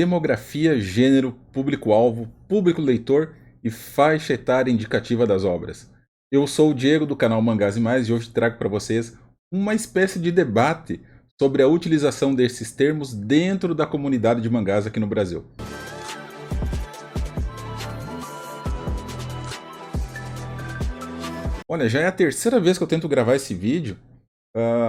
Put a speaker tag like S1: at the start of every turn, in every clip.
S1: demografia, gênero, público-alvo, público leitor e faixa etária indicativa das obras. Eu sou o Diego do canal Mangás e Mais e hoje trago para vocês uma espécie de debate sobre a utilização desses termos dentro da comunidade de mangás aqui no Brasil. Olha, já é a terceira vez que eu tento gravar esse vídeo.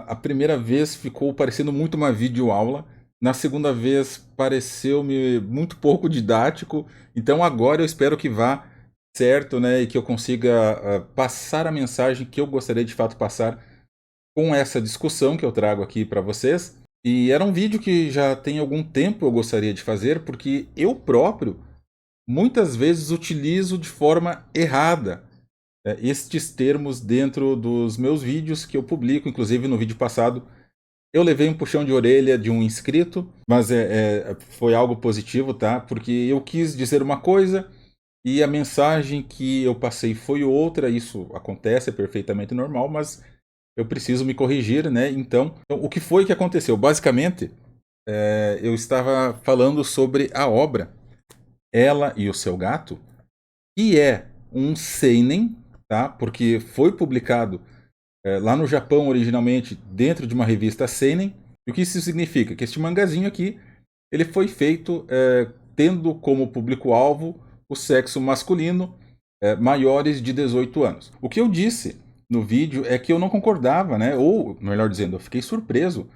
S1: A primeira vez ficou parecendo muito uma videoaula. Na segunda vez pareceu-me muito pouco didático. Então agora eu espero que vá certo, né? E que eu consiga passar a mensagem que eu gostaria de fato passar com essa discussão que eu trago aqui para vocês. E era um vídeo que já tem algum tempo eu gostaria de fazer, porque eu próprio muitas vezes utilizo de forma errada estes termos dentro dos meus vídeos que eu publico. Inclusive no vídeo passado eu levei um puxão de orelha de um inscrito, mas foi algo positivo, tá? Porque eu quis dizer uma coisa e a mensagem que eu passei foi outra. Isso acontece, é perfeitamente normal, mas eu preciso me corrigir, né? Então o que foi que aconteceu? Basicamente, eu estava falando sobre a obra Ela e o Seu Gato, que é um seinen, tá? Porque foi publicado lá no Japão originalmente dentro de uma revista seinen. E o que isso significa? Que este mangazinho aqui ele foi feito tendo como público-alvo o sexo masculino, maiores de 18 anos. O que eu disse no vídeo é que eu não concordava, né? Ou, melhor dizendo, eu fiquei surpreso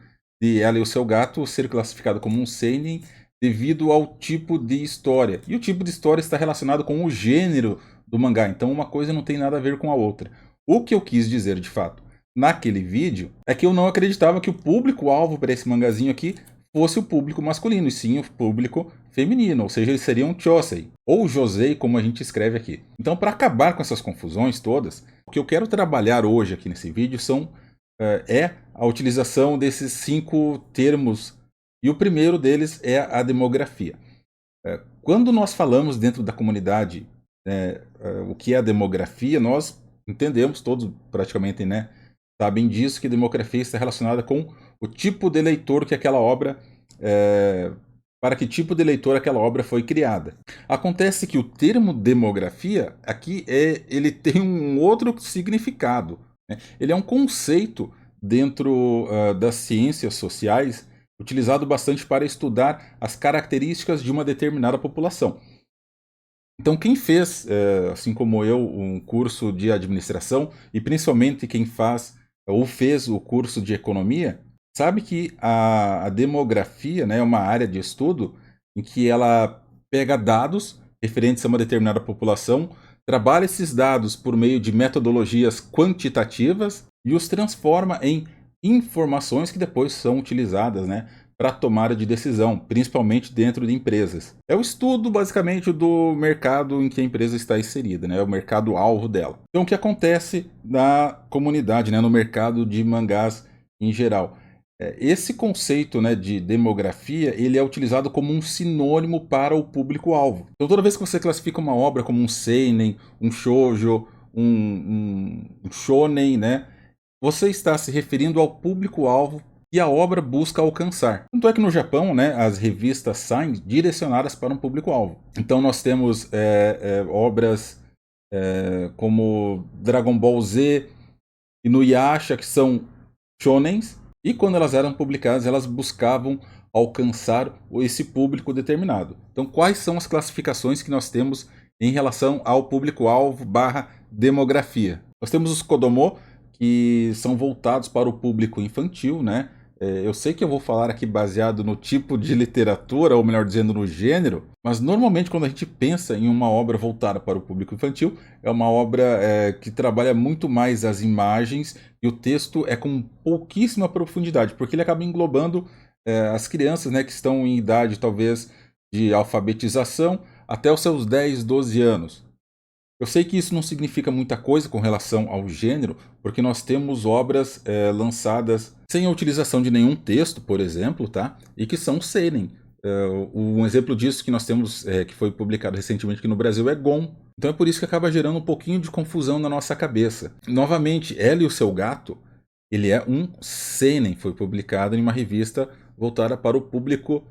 S1: de Ela e o Seu Gato ser classificado como um seinen devido ao tipo de história. E o tipo de história está relacionado com o gênero do mangá, então uma coisa não tem nada a ver com a outra. O que eu quis dizer de fato naquele vídeo é que eu não acreditava que o público-alvo para esse mangazinho aqui fosse o público masculino, e sim o público feminino, ou seja, eles seriam chosei, ou josei, como a gente escreve aqui. Então, para acabar com essas confusões todas, o que eu quero trabalhar hoje aqui nesse vídeo é a utilização desses 5 termos, e o primeiro deles é a demografia. Quando nós falamos dentro da comunidade o que é a demografia, nós entendemos, todos praticamente, né, sabem disso, que demografia está relacionada com o tipo de leitor que aquela obra, para que tipo de leitor aquela obra foi criada. Acontece que o termo demografia aqui ele tem um outro significado, né? Ele é um conceito dentro das ciências sociais, utilizado bastante para estudar as características de uma determinada população. Então, quem fez, assim como eu, um curso de administração, e principalmente quem faz ou fez o curso de economia, sabe que a demografia, né, é uma área de estudo em que ela pega dados referentes a uma determinada população, trabalha esses dados por meio de metodologias quantitativas e os transforma em informações que depois são utilizadas, né, para a tomada de decisão, principalmente dentro de empresas. É o estudo, basicamente, do mercado em que a empresa está inserida, né? O mercado-alvo dela. Então, o que acontece na comunidade, né? No mercado de mangás em geral? Esse conceito, né, de demografia, ele é utilizado como um sinônimo para o público-alvo. Então, toda vez que você classifica uma obra como um seinen, um shoujo, um shonen, né? Você está se referindo ao público-alvo e a obra busca alcançar. Tanto é que no Japão, né, as revistas saem direcionadas para um público-alvo. Então nós temos obras como Dragon Ball Z e Nuyasha, que são shonens, e quando elas eram publicadas, elas buscavam alcançar esse público determinado. Então, quais são as classificações que nós temos em relação ao público-alvo barra demografia? Nós temos os Kodomo, que são voltados para o público infantil, né? Eu sei que eu vou falar aqui baseado no tipo de literatura, ou melhor dizendo, no gênero, mas normalmente quando a gente pensa em uma obra voltada para o público infantil, é uma obra que trabalha muito mais as imagens e o texto é com pouquíssima profundidade, porque ele acaba englobando as crianças, né, que estão em idade talvez de alfabetização até os seus 10, 12 anos. Eu sei que isso não significa muita coisa com relação ao gênero, porque nós temos obras lançadas sem a utilização de nenhum texto, por exemplo, tá? E que são seinen. Um exemplo disso que nós temos, que foi publicado recentemente aqui no Brasil, é Gon. Então é por isso que acaba gerando um pouquinho de confusão na nossa cabeça. Novamente, Ela e o Seu Gato, ele é um seinen, foi publicado em uma revista voltada para o público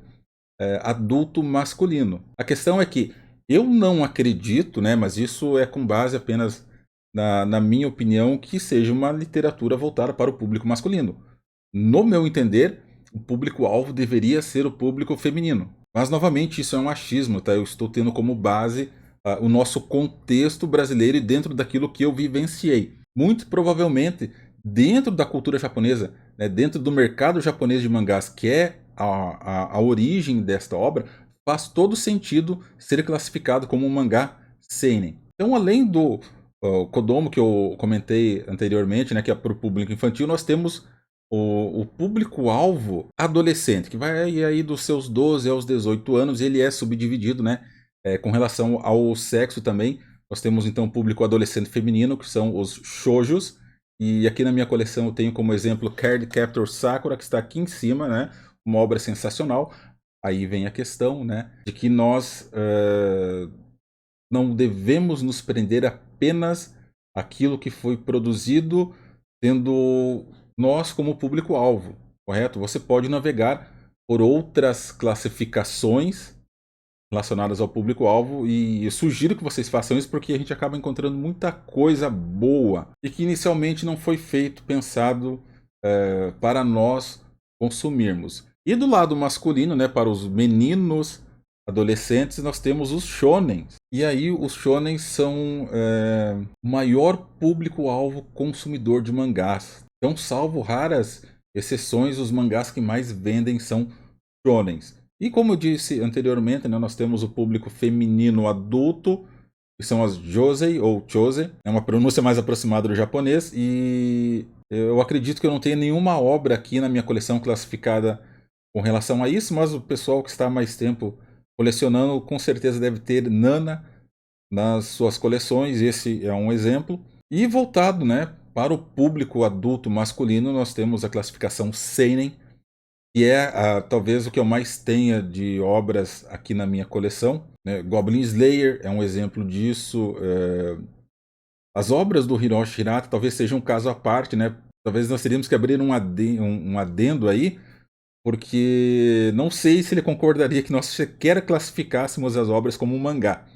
S1: adulto masculino. A questão é que eu não acredito, né, mas isso é com base apenas na minha opinião, que seja uma literatura voltada para o público masculino. No meu entender, o público-alvo deveria ser o público feminino. Mas, novamente, isso é um achismo, tá? Eu estou tendo como base o nosso contexto brasileiro e dentro daquilo que eu vivenciei. Muito provavelmente, dentro da cultura japonesa, né, dentro do mercado japonês de mangás, que é a origem desta obra, faz todo sentido ser classificado como um mangá seinen. Então, além do Kodomo, que eu comentei anteriormente, né, que é para o público infantil, nós temos o público-alvo adolescente, que vai aí dos seus 12 aos 18 anos, e ele é subdividido, né, com relação ao sexo também. Nós temos então o público adolescente feminino, que são os shoujos, e aqui na minha coleção eu tenho como exemplo Cardcaptor Sakura, que está aqui em cima, né, uma obra sensacional. Aí vem a questão, né, de que nós não devemos nos prender apenas àquilo que foi produzido, tendo nós como público-alvo, correto? Você pode navegar por outras classificações relacionadas ao público-alvo e eu sugiro que vocês façam isso porque a gente acaba encontrando muita coisa boa e que inicialmente não foi feito, pensado para nós consumirmos. E do lado masculino, né, para os meninos adolescentes, nós temos os shonens. E aí os shonens são o maior público-alvo consumidor de mangás. Então, salvo raras exceções, os mangás que mais vendem são shonens. E como eu disse anteriormente, né, nós temos o público feminino adulto, que são as josei ou chose, é uma pronúncia mais aproximada do japonês, e eu acredito que eu não tenha nenhuma obra aqui na minha coleção classificada com relação a isso, mas o pessoal que está há mais tempo colecionando com certeza deve ter Nana nas suas coleções, esse é um exemplo. E voltado, né, para o público adulto masculino, nós temos a classificação Seinen, que é talvez o que eu mais tenha de obras aqui na minha coleção, né? Goblin Slayer é um exemplo disso. As obras do Hiroshi Hirata talvez sejam um caso à parte, né? Talvez nós teríamos que abrir um adendo aí, porque não sei se ele concordaria que nós sequer classificássemos as obras como um mangá.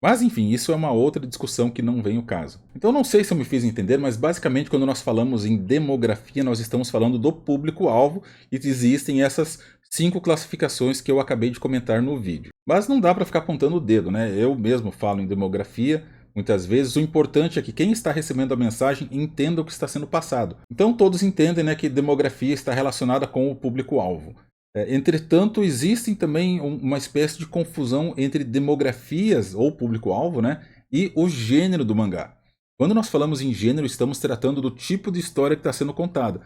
S1: Mas enfim, isso é uma outra discussão que não vem ao caso. Então não sei se eu me fiz entender, mas basicamente quando nós falamos em demografia, nós estamos falando do público-alvo e existem essas 5 classificações que eu acabei de comentar no vídeo. Mas não dá para ficar apontando o dedo, né? Eu mesmo falo em demografia muitas vezes. O importante é que quem está recebendo a mensagem entenda o que está sendo passado. Então todos entendem, né, que demografia está relacionada com o público-alvo. Entretanto, existem também uma espécie de confusão entre demografias ou público-alvo, né, e o gênero do mangá. Quando nós falamos em gênero, estamos tratando do tipo de história que está sendo contada.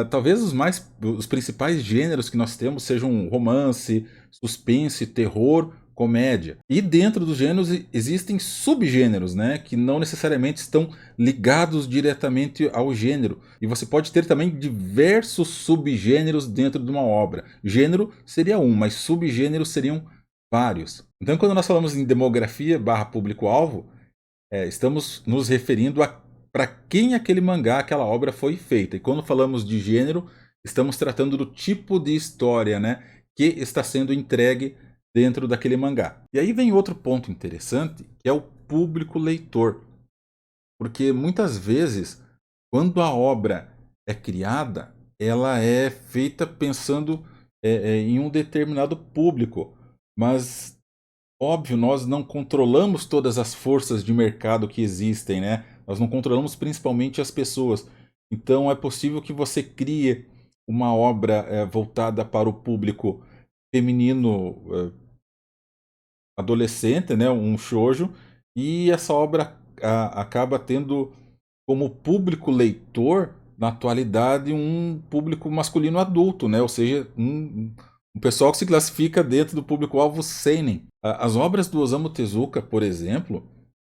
S1: Talvez os principais gêneros que nós temos sejam romance, suspense, terror, comédia. E dentro dos gêneros existem subgêneros, né, que não necessariamente estão ligados diretamente ao gênero. E você pode ter também diversos subgêneros dentro de uma obra. Gênero seria um, mas subgêneros seriam vários. Então, quando nós falamos em demografia barra público-alvo, estamos nos referindo a para quem aquele mangá, aquela obra foi feita. E quando falamos de gênero, estamos tratando do tipo de história, né, que está sendo entregue dentro daquele mangá. E aí vem outro ponto interessante, que é o público leitor. Porque muitas vezes, quando a obra é criada, ela é feita pensando em um determinado público. Mas óbvio, nós não controlamos todas as forças de mercado que existem, né? Nós não controlamos principalmente as pessoas. Então é possível que você crie uma obra voltada para o público feminino adolescente, né? Um shoujo, e essa obra acaba tendo como público leitor, na atualidade, um público masculino adulto, né? Ou seja, um pessoal que se classifica dentro do público-alvo seinen. As obras do Osamu Tezuka, por exemplo,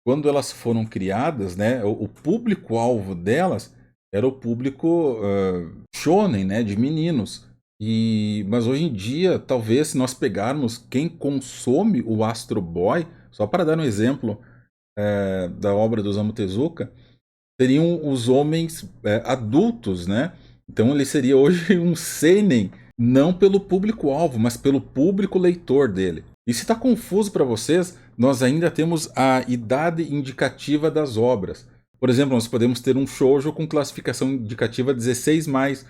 S1: quando elas foram criadas, né, o público-alvo delas era o público shonen, né, de meninos. Mas hoje em dia, talvez se nós pegarmos quem consome o Astro Boy, só para dar um exemplo da obra do Osamu Tezuka, seriam os homens adultos, né? Então ele seria hoje um seinen não pelo público-alvo, mas pelo público leitor dele. E se está confuso para vocês, nós ainda temos a idade indicativa das obras. Por exemplo, nós podemos ter um shoujo com classificação indicativa 16+,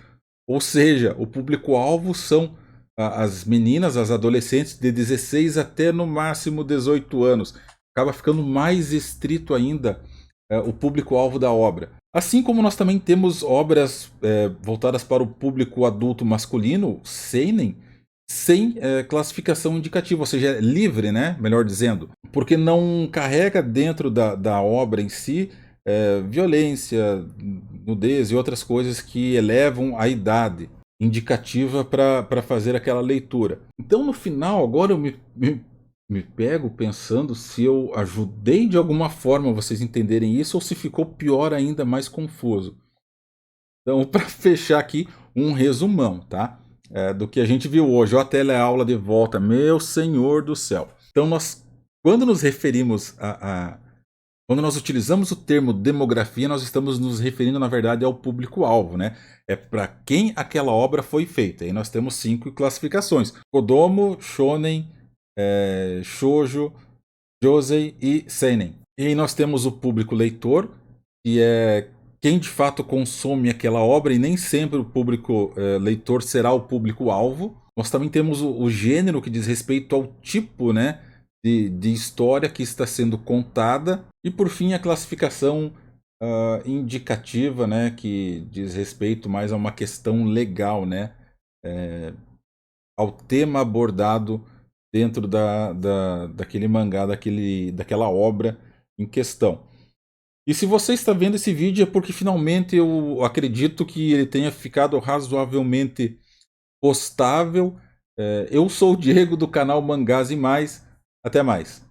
S1: ou seja, o público-alvo são as meninas, as adolescentes de 16 até no máximo 18 anos. Acaba ficando mais estrito ainda o público-alvo da obra. Assim como nós também temos obras voltadas para o público adulto masculino, seinen, sem classificação indicativa, ou seja, é livre, né? Melhor dizendo, porque não carrega dentro da obra em si violência, nudez e outras coisas que elevam a idade indicativa para fazer aquela leitura. Então, no final, agora eu me pego pensando se eu ajudei de alguma forma vocês entenderem isso ou se ficou pior ainda, mais confuso. Então, para fechar aqui, um resumão, tá? Do que a gente viu hoje. Ó, a teleaula de volta, meu senhor do céu. Então, quando nos referimos quando nós utilizamos o termo demografia, nós estamos nos referindo, na verdade, ao público-alvo, né? É para quem aquela obra foi feita. E nós temos 5 classificações: Kodomo, Shonen, Shoujo, Josei e Seinen. E aí nós temos o público leitor, que é quem de fato consome aquela obra, e nem sempre o público leitor será o público-alvo. Nós também temos o gênero, que diz respeito ao tipo, né, de história que está sendo contada. E por fim, a classificação indicativa, né, que diz respeito mais a uma questão legal, né, ao tema abordado dentro daquele mangá, daquela obra em questão. E se você está vendo esse vídeo é porque finalmente eu acredito que ele tenha ficado razoavelmente postável. Eu sou o Diego do canal Mangás e Mais. Até mais.